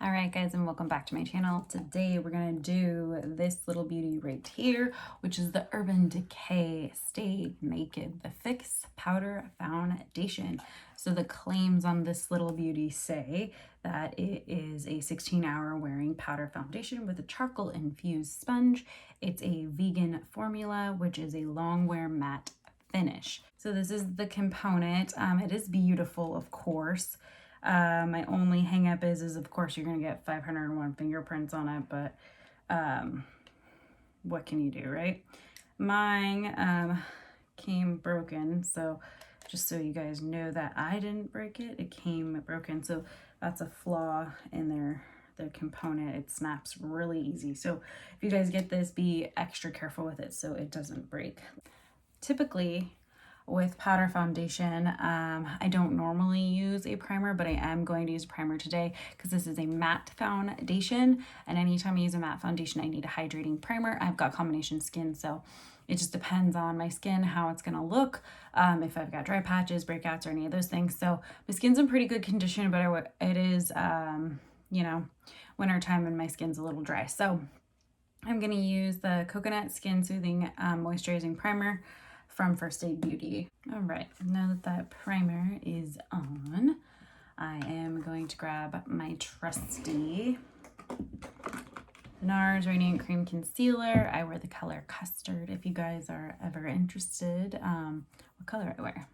Alright guys, and welcome back to my channel. Today we're going to do this little beauty right here, which is the Urban Decay Stay Naked the Fix Powder Foundation. So the claims on this little beauty say that it is a 16-hour wearing powder foundation with a charcoal infused sponge. It's a vegan formula, which is a long wear matte finish. So this is the component. It is beautiful, of course. My only hang up is of course you're gonna get 501 fingerprints on it, but what can you do, right? Mine came broken, so just so you guys know that I didn't break it, it came broken. So that's a flaw in their component. It snaps really easy. So if you guys get this, be extra careful with it so it doesn't break. Typically with powder foundation, I don't normally use a primer, but I am going to use a primer today because this is a matte foundation, and anytime I use a matte foundation I need a hydrating primer. I've got combination skin, so it just depends on my skin how it's gonna look, if I've got dry patches, breakouts, or any of those things. So my skin's in pretty good condition, but it is you know, winter time and my skin's a little dry, so I'm gonna use the Coconut Skin Soothing Moisturizing Primer from First Aid Beauty. All right, now that that primer is on, I am going to grab my trusty NARS Radiant Cream Concealer. I wear the color Custard if you guys are ever interested what color I wear.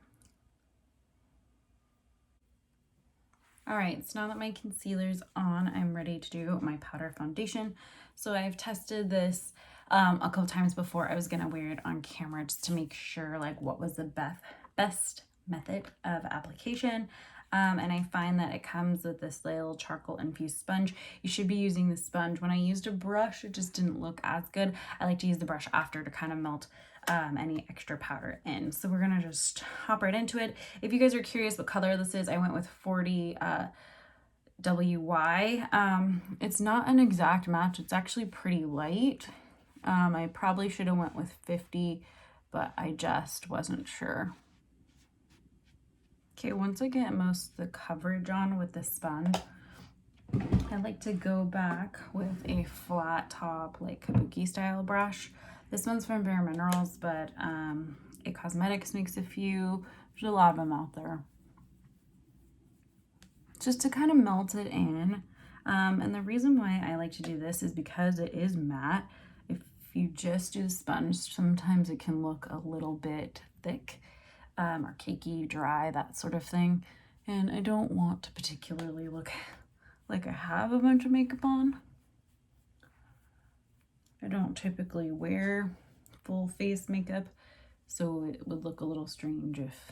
All right, so now that my concealer's on, I'm ready to do my powder foundation. So I've tested this a couple times before I was gonna wear it on camera just to make sure like what was the best method of application. And I find that it comes with this little charcoal infused sponge. You should be using the sponge. When I used a brush, it just didn't look as good. I like to use the brush after to kind of melt any extra powder in. So we're gonna just hop right into it. If you guys are curious what color this is, I went with 40 WY. It's not an exact match. It's actually pretty light. I probably should have went with 50, but I just wasn't sure. Okay, once I get most of the coverage on with the sponge, I like to go back with a flat top, like kabuki style brush. This one's from Bare Minerals, but It Cosmetics makes a few. There's a lot of them out there. Just to kind of melt it in. And the reason why I like to do this is because it is matte. If you just do the sponge, sometimes it can look a little bit thick or cakey, dry, that sort of thing. And I don't want to particularly look like I have a bunch of makeup on. I don't typically wear full face makeup, so it would look a little strange if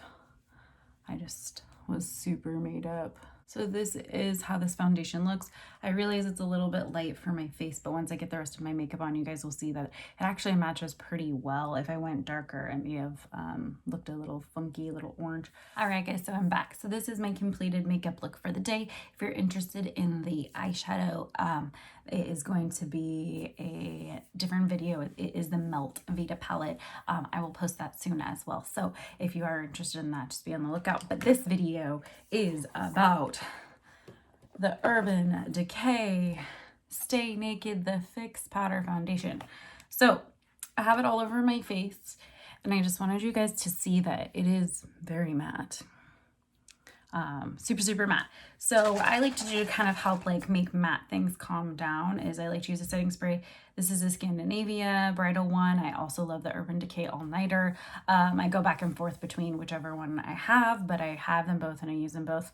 I just was super made up. So this is how this foundation looks. I realize it's a little bit light for my face, but once I get the rest of my makeup on, you guys will see that it actually matches pretty well. If I went darker, it may have looked a little funky, a little orange. All right, guys, so I'm back. So this is my completed makeup look for the day. If you're interested in the eyeshadow, it is going to be a different video. It is the Melt Vita palette. I will post that soon as well. So if you are interested in that, just be on the lookout. But this video is about the Urban Decay Stay Naked the Fix Powder Foundation. So I have it all over my face, and I just wanted you guys to see that it is very matte. Super matte. So I like to do to kind of help like make matte things calm down is I like to use a setting spray. This is a Scandinavia bridal one. I also love the Urban Decay All Nighter. I go back and forth between whichever one I have, but I have them both and I use them both.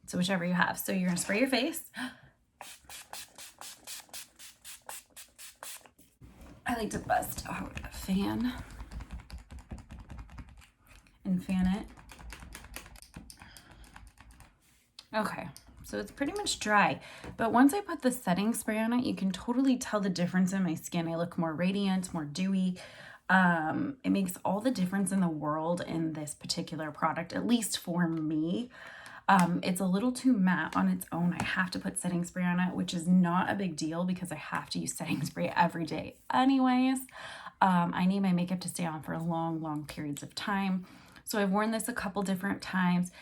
So whichever you have. So you're gonna spray your face. I like to bust out a fan and fan it. Okay, so it's pretty much dry, but once I put the setting spray on it, you can totally tell the difference in my skin. I look more radiant, more dewy. It makes all the difference in the world in this particular product, at least for me. It's a little too matte on its own. I have to put setting spray on it, which is not a big deal because I have to use setting spray every day anyways. I need my makeup to stay on for long periods of time. So I've worn this a couple different times.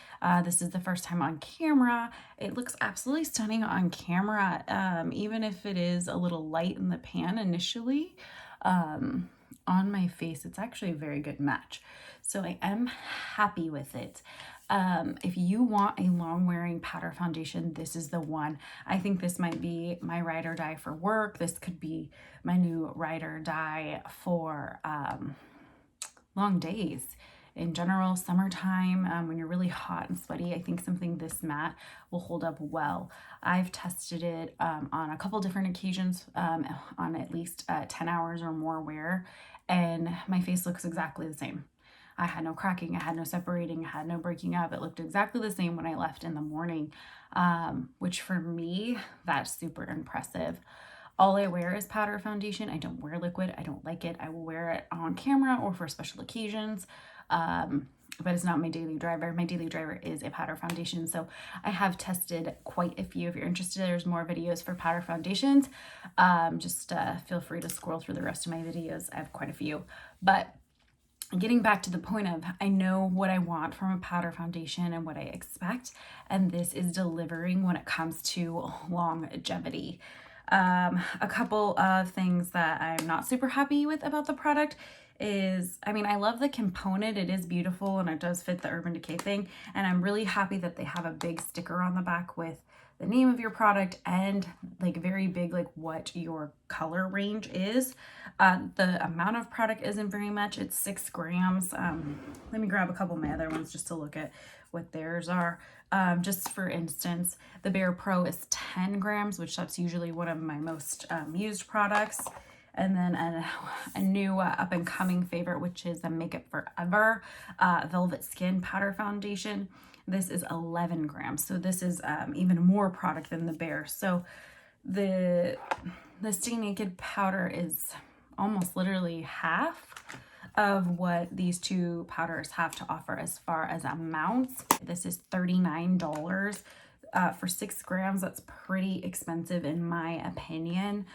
This is the first time on camera. It looks absolutely stunning on camera, even if it is a little light in the pan initially. On my face, it's actually a very good match. So I am happy with it. If you want a long wearing powder foundation, this is the one. I think this might be my ride or die for work. This could be my new ride or die for long days. In general, summertime, when you're really hot and sweaty, I think something this matte will hold up well. I've tested it on a couple different occasions, on at least 10 hours or more wear, and my face looks exactly the same. I had no cracking, I had no separating, I had no breaking up. It looked exactly the same when I left in the morning, which for me, that's super impressive. All I wear is powder foundation. I don't wear liquid. I don't like it. I will wear it on camera or for special occasions, but it's not my daily driver. My daily driver is a powder foundation. So I have tested quite a few. If you're interested, there's more videos for powder foundations. Just feel free to scroll through the rest of my videos. I have quite a few. But getting back to the point of, I know what I want from a powder foundation and what I expect, and this is delivering when it comes to longevity. A couple of things that I'm not super happy with about the product is, I mean, I love the component. It is beautiful and it does fit the Urban Decay thing. And I'm really happy that they have a big sticker on the back with the name of your product and like very big, like what your color range is. The amount of product isn't very much. It's 6 grams. Let me grab a couple of my other ones just to look at what theirs are. Just for instance, the Bare Pro is 10 grams, which that's usually one of my most used products. And then a new up and coming favorite, which is the Makeup Forever Velvet Skin Powder Foundation. This is 11 grams. So this is even more product than the Bare. So the Stay Naked powder is almost literally half of what these two powders have to offer as far as amounts. This is $39 for 6 grams. That's pretty expensive in my opinion,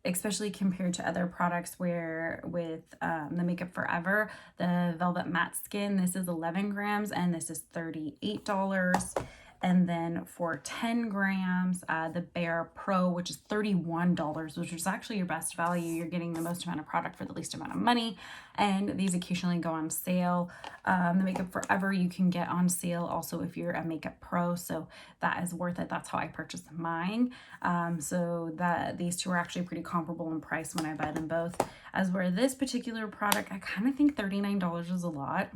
especially compared to other products where with the Makeup Forever, the Velvet Matte Skin, this is 11 grams and this is $38. And then for 10 grams, the Bare Pro, which is $31, which is actually your best value. You're getting the most amount of product for the least amount of money. And these occasionally go on sale. The Makeup Forever you can get on sale also if you're a Makeup Pro. So that is worth it. That's how I purchased mine. So that these two are actually pretty comparable in price when I buy them both. As where this particular product, I kind of think $39 is a lot.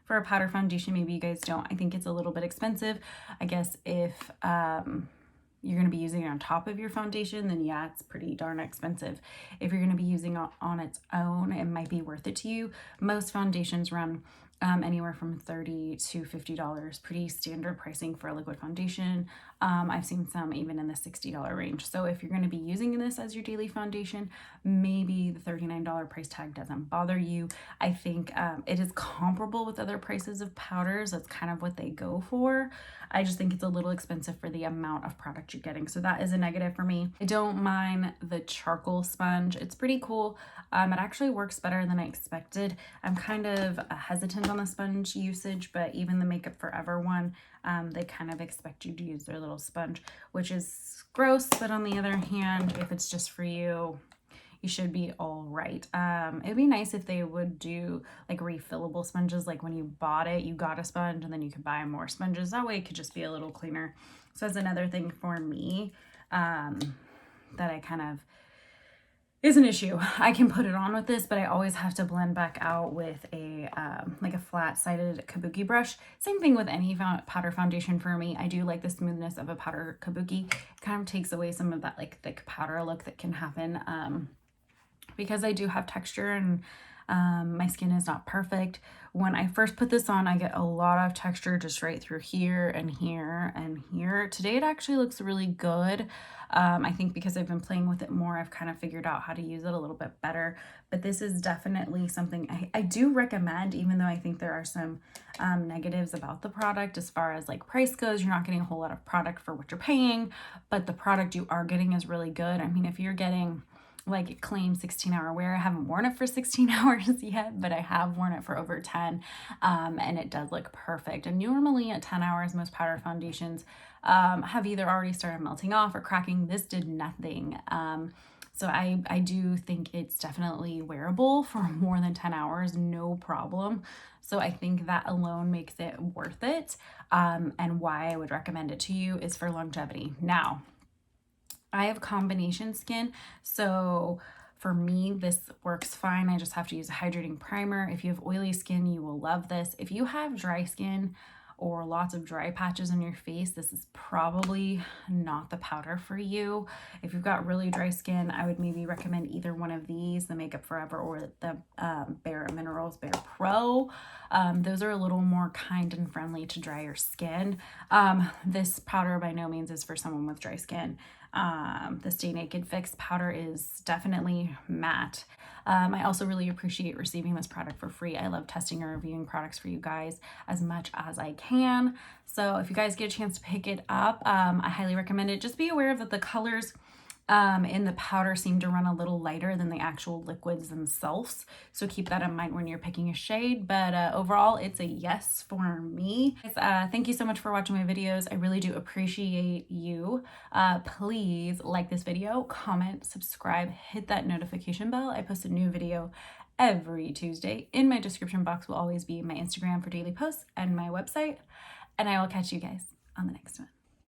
For a powder foundation, maybe you guys don't. I think it's a little bit expensive. I guess if you're going to be using it on top of your foundation, then yeah, it's pretty darn expensive. If you're going to be using it on its own, it might be worth it to you. Most foundations run anywhere from $30 to $50, pretty standard pricing for a liquid foundation. I've seen some even in the $60 range. So if you're going to be using this as your daily foundation, maybe the $39 price tag doesn't bother you. I think it is comparable with other prices of powders. That's kind of what they go for. I just think it's a little expensive for the amount of product you're getting. So that is a negative for me. I don't mind the charcoal sponge. It's pretty cool. It actually works better than I expected. I'm kind of hesitant on the sponge usage, but even the Makeup Forever one, they kind of expect you to use their little sponge, which is gross. But on the other hand, if it's just for you, you should be all right. It'd be nice if they would do like refillable sponges, like when you bought it, you got a sponge and then you could buy more sponges. That way it could just be a little cleaner. So that's another thing for me that I kind of is an issue. I can put it on with this, but I always have to blend back out with a like a flat-sided kabuki brush. Same thing with any powder foundation for me. I do like the smoothness of a powder kabuki. It kind of takes away some of that like thick powder look that can happen because I do have texture and my skin is not perfect. When I first put this on, I get a lot of texture just right through here and here and here. Today it actually looks really good. I think because I've been playing with it more, I've kind of figured out how to use it a little bit better. But this is definitely something I do recommend, even though I think there are some negatives about the product as far as like price goes. You're not getting a whole lot of product for what you're paying, but the product you are getting is really good. I mean, if you're getting like it claims 16-hour wear. I haven't worn it for 16 hours yet, but I have worn it for over 10, and it does look perfect. And normally at 10 hours, most powder foundations have either already started melting off or cracking. This did nothing. So I do think it's definitely wearable for more than 10 hours, no problem. So I think that alone makes it worth it. And why I would recommend it to you is for longevity. Now, I have combination skin, so for me, this works fine. I just have to use a hydrating primer. If you have oily skin, you will love this. If you have dry skin or lots of dry patches on your face, this is probably not the powder for you. If you've got really dry skin, I would maybe recommend either one of these, the Makeup Forever or the Bare Minerals Bare Pro. Those are a little more kind and friendly to drier skin. This powder by no means is for someone with dry skin. The Stay Naked Fix powder is definitely matte. I also really appreciate receiving this product for free. I love testing and reviewing products for you guys as much as I can. So if you guys get a chance to pick it up, I highly recommend it. Just be aware that the colors in the powder seem to run a little lighter than the actual liquids themselves. So keep that in mind when you're picking a shade. But overall, it's a yes for me. Thank you so much for watching my videos. I really do appreciate you. Please like this video, comment, subscribe, hit that notification bell. I post a new video every Tuesday. In my description box will always be my Instagram for daily posts and my website. And I will catch you guys on the next one.